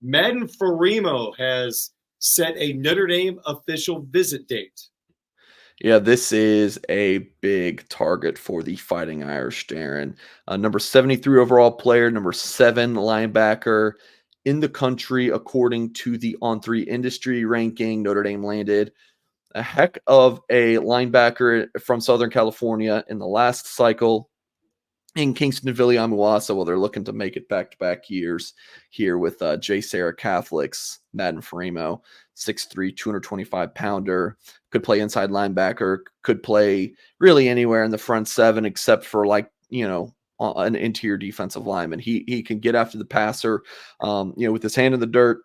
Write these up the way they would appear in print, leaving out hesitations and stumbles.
Madden Fimo has set a Notre Dame official visit date. Yeah, this is a big target for the Fighting Irish, Darren. Number 73 overall player, number 7 linebacker in the country, according to the On3 industry ranking. Notre Dame landed a heck of a linebacker from Southern California in the last cycle in Kingston Amuasa. Well, they're looking to make it back-to-back years here with J. Sarah Catholic's Madden Fimo, 6'3", 225-pounder, could play inside linebacker, could play really anywhere in the front seven except for an interior defensive lineman. He can get after the passer, with his hand in the dirt.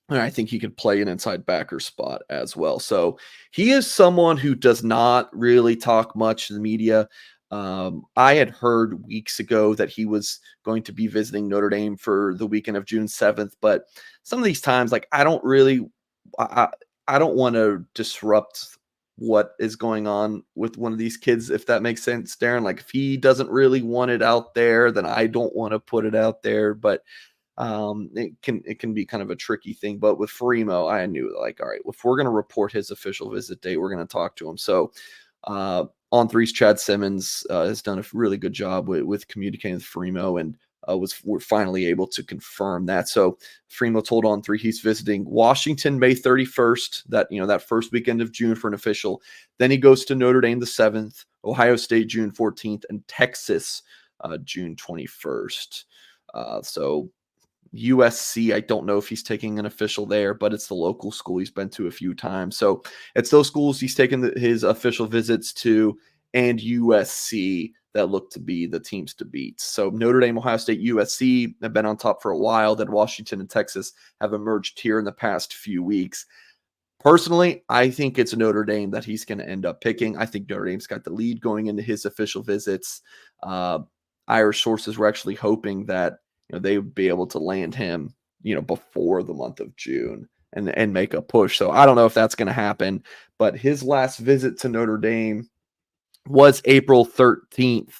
And I think he could play an inside backer spot as well. So he is someone who does not really talk much to the media. I had heard weeks ago that he was going to be visiting Notre Dame for the weekend of June 7th, but some of these times, I don't want to disrupt what is going on with one of these kids, if that makes sense, Darren. If he doesn't really want it out there, then I don't want to put it out there, but it can be kind of a tricky thing. But with Fimo, I knew all right, if we're going to report his official visit date, we're going to talk to him. So On3's Chad Simmons has done a really good job with communicating with Fimo, and we're finally able to confirm that. So Fimo told On3 he's visiting Washington May 31st, that first weekend of June for an official. Then he goes to Notre Dame the 7th, Ohio State June 14th, and Texas June 21st. So USC, I don't know if he's taking an official there, but it's the local school he's been to a few times. So it's those schools he's taken his official visits to, and USC that look to be the teams to beat. So Notre Dame, Ohio State, USC have been on top for a while. Then Washington and Texas have emerged here in the past few weeks. Personally, I think it's Notre Dame that he's going to end up picking. I think Notre Dame's got the lead going into his official visits. Irish sources were actually hoping that they would be able to land him, before the month of June and make a push. So I don't know if that's going to happen, but his last visit to Notre Dame was April 13th,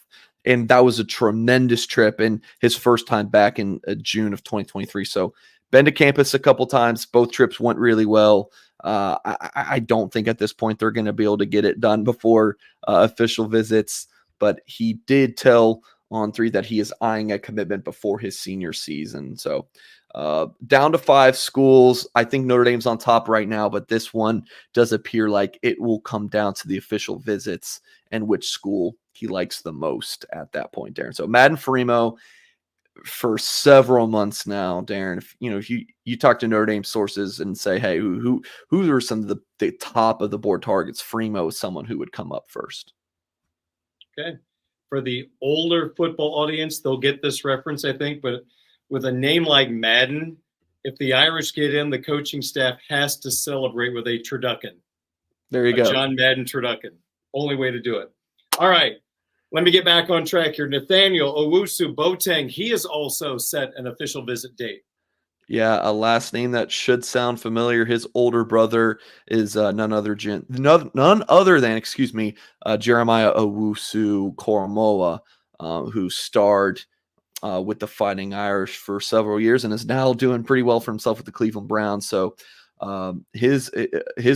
and that was a tremendous trip and his first time back in June of 2023. So been to campus a couple times. Both trips went really well. I don't think at this point they're going to be able to get it done before official visits, but he did tell On3 that he is eyeing a commitment before his senior season. So down to 5 schools. I think Notre Dame's on top right now, but this one does appear like it will come down to the official visits and which school he likes the most at that point, Darren. So Madden Fimo for several months now, Darren. If you talk to Notre Dame sources and say, hey, who are some of the top of the board targets, Fimo is someone who would come up first. Okay. For the older football audience, they'll get this reference, I think, but with a name like Madden, if the Irish get in, the coaching staff has to celebrate with a turducken. There you go. John Madden turducken. Only way to do it. All right. Let me get back on track here. Nathaniel Owusu-Boateng, he has also set an official visit date. Yeah, a last name that should sound familiar. His older brother is none other than Jeremiah Owusu-Koramoah, who starred with the Fighting Irish for several years and is now doing pretty well for himself with the Cleveland Browns. So his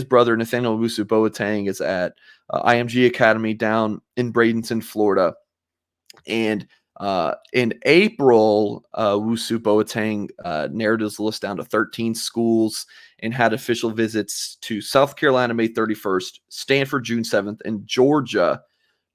brother Nathaniel Owusu-Boateng is at IMG Academy down in Bradenton, Florida, and in April, Owusu-Boateng narrowed his list down to 13 schools and had official visits to South Carolina May 31st, Stanford June 7th, and Georgia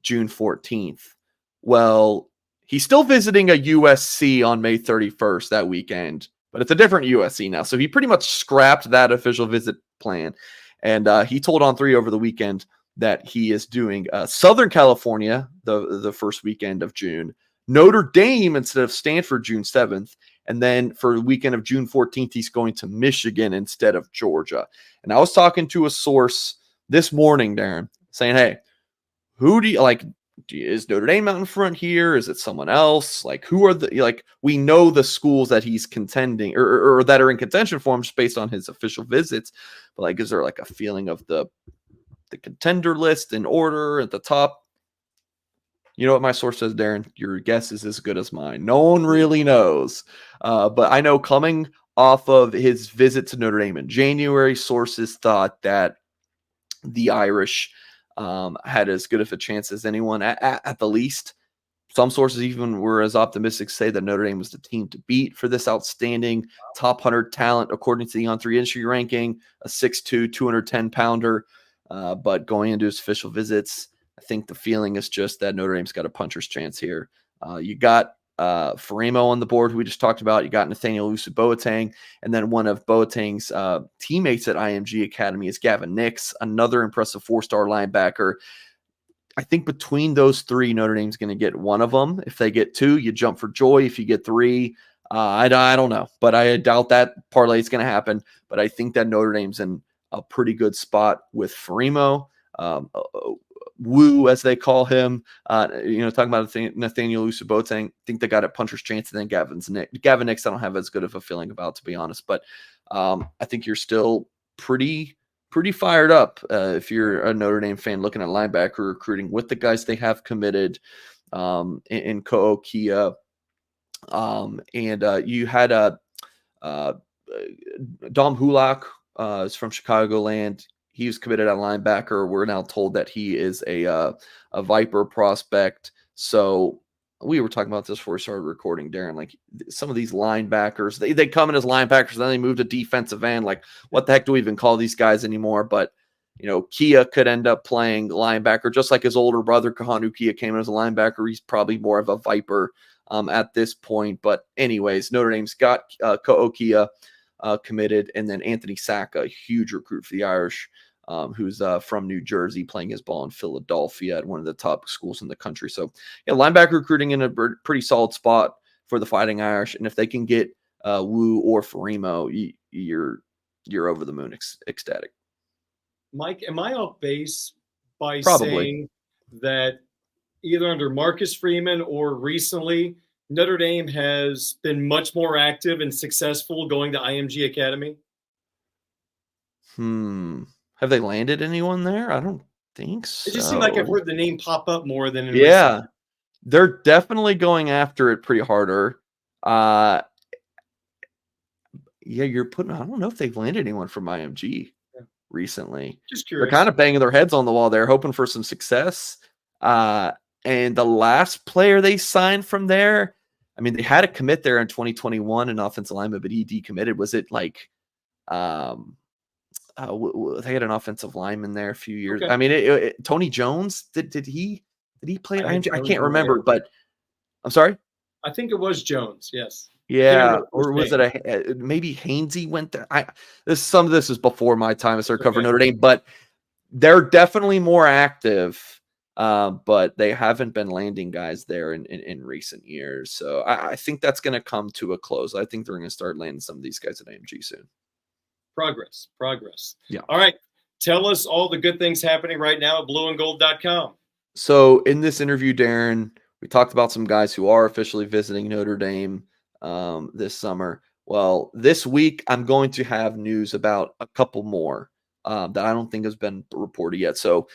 June 14th. Well, he's still visiting a USC on May 31st that weekend, but it's a different USC now. So he pretty much scrapped that official visit plan. And he told On3 over the weekend that he is doing Southern California the first weekend of June, Notre Dame instead of Stanford June 7th, and then for the weekend of June 14th, he's going to Michigan instead of Georgia. And I was talking to a source this morning, Darren, saying, hey, who do you like? Is Notre Dame out in front here? Is it someone else? Who are we know the schools that he's contending or that are in contention for him just based on his official visits. But is there a feeling of the contender list in order at the top? You know what my source says, Darren? Your guess is as good as mine. No one really knows. But I know coming off of his visit to Notre Dame in January. Sources thought that the Irish had as good of a chance as anyone at the least. Some sources even were as optimistic to say that Notre Dame was the team to beat for this outstanding top 100 talent, according to the On3 industry ranking, a 6'2", 210-pounder. But going into his official visits, I think the feeling is just that Notre Dame's got a puncher's chance here. You got Fimo on the board, who we just talked about. You got Nathaniel Owusu-Boateng, and then one of Boateng's teammates at IMG Academy is Gavin Nix, another impressive 4-star linebacker. I think between those three, Notre Dame's going to get one of them. If they get two, you jump for joy. If you get three, I don't know. But I doubt that parlay is going to happen. But I think that Notre Dame's in a pretty good spot with Fimo, Woo, as they call him. Talking about Nathaniel Owusu-Boateng, I think they got a puncher's chance. And then Gavin Nix, I don't have as good of a feeling about, to be honest. But I think you're still pretty fired up if you're a Notre Dame fan looking at linebacker recruiting with the guys they have committed in Ko'okia. And you had Dom Hulak is from Chicagoland. He was committed at linebacker. We're now told that he is a Viper prospect. So we were talking about this before we started recording, Darren. Like, some of these linebackers, they come in as linebackers, then they move to defensive end. Like, what the heck do we even call these guys anymore? But, Kia could end up playing linebacker, just like his older brother, Kahanu Kia, came in as a linebacker. He's probably more of a Viper at this point. But anyways, Notre Dame's got Ko'okia committed, and then Anthony Saka, a huge recruit for the Irish, who's from New Jersey, playing his ball in Philadelphia at one of the top schools in the country. So, yeah, linebacker recruiting in a pretty solid spot for the Fighting Irish. And if they can get Woo or Fimo, you're over the moon ecstatic. Mike, am I off base by Probably saying that either under Marcus Freeman or recently, Notre Dame has been much more active and successful going to IMG Academy? Have they landed anyone there? I don't think so. It just seemed like I've heard the name pop up more than in recent. They're definitely going after it pretty harder. You're putting, I don't know if they've landed anyone from IMG recently. Just curious. They're kind of banging their heads on the wall there, hoping for some success. And the last player they signed from there, I mean, they had a commit there in 2021, an offensive lineman, but he decommitted. Was it like, they had an offensive lineman there a few years. Okay. I mean, Tony Jones, did he play at IMG? I can't remember, but I'm sorry. I think it was Jones. Yes. Yeah, or was it maybe Hainsey went there? Some of this is before my time. I started covering Notre Dame, but they're definitely more active. But they haven't been landing guys there in recent years. So I think that's going to come to a close. I think they're going to start landing some of these guys at IMG soon. Progress. Yeah. All right. Tell us all the good things happening right now at blueandgold.com. So in this interview, Darren, we talked about some guys who are officially visiting Notre Dame this summer. Well, this week I'm going to have news about a couple more that I don't think has been reported yet. So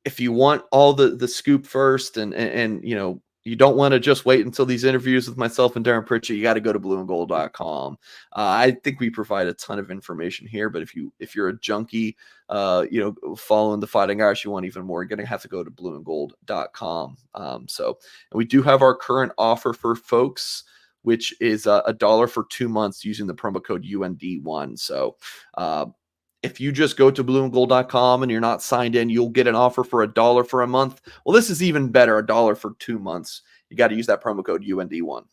if you want all the scoop first and you don't want to just wait until these interviews with myself and Darren Pritchett, you got to go to blueandgold.com. I think we provide a ton of information here, but if you're a junkie, following the Fighting Irish, you want even more, you're going to have to go to blueandgold.com. So we do have our current offer for folks, which is $1 for 2 months using the promo code UND1. So, if you just go to blueandgold.com and you're not signed in, you'll get an offer for $1 for a month. Well, this is even better, $1 for 2 months. You got to use that promo code UND1.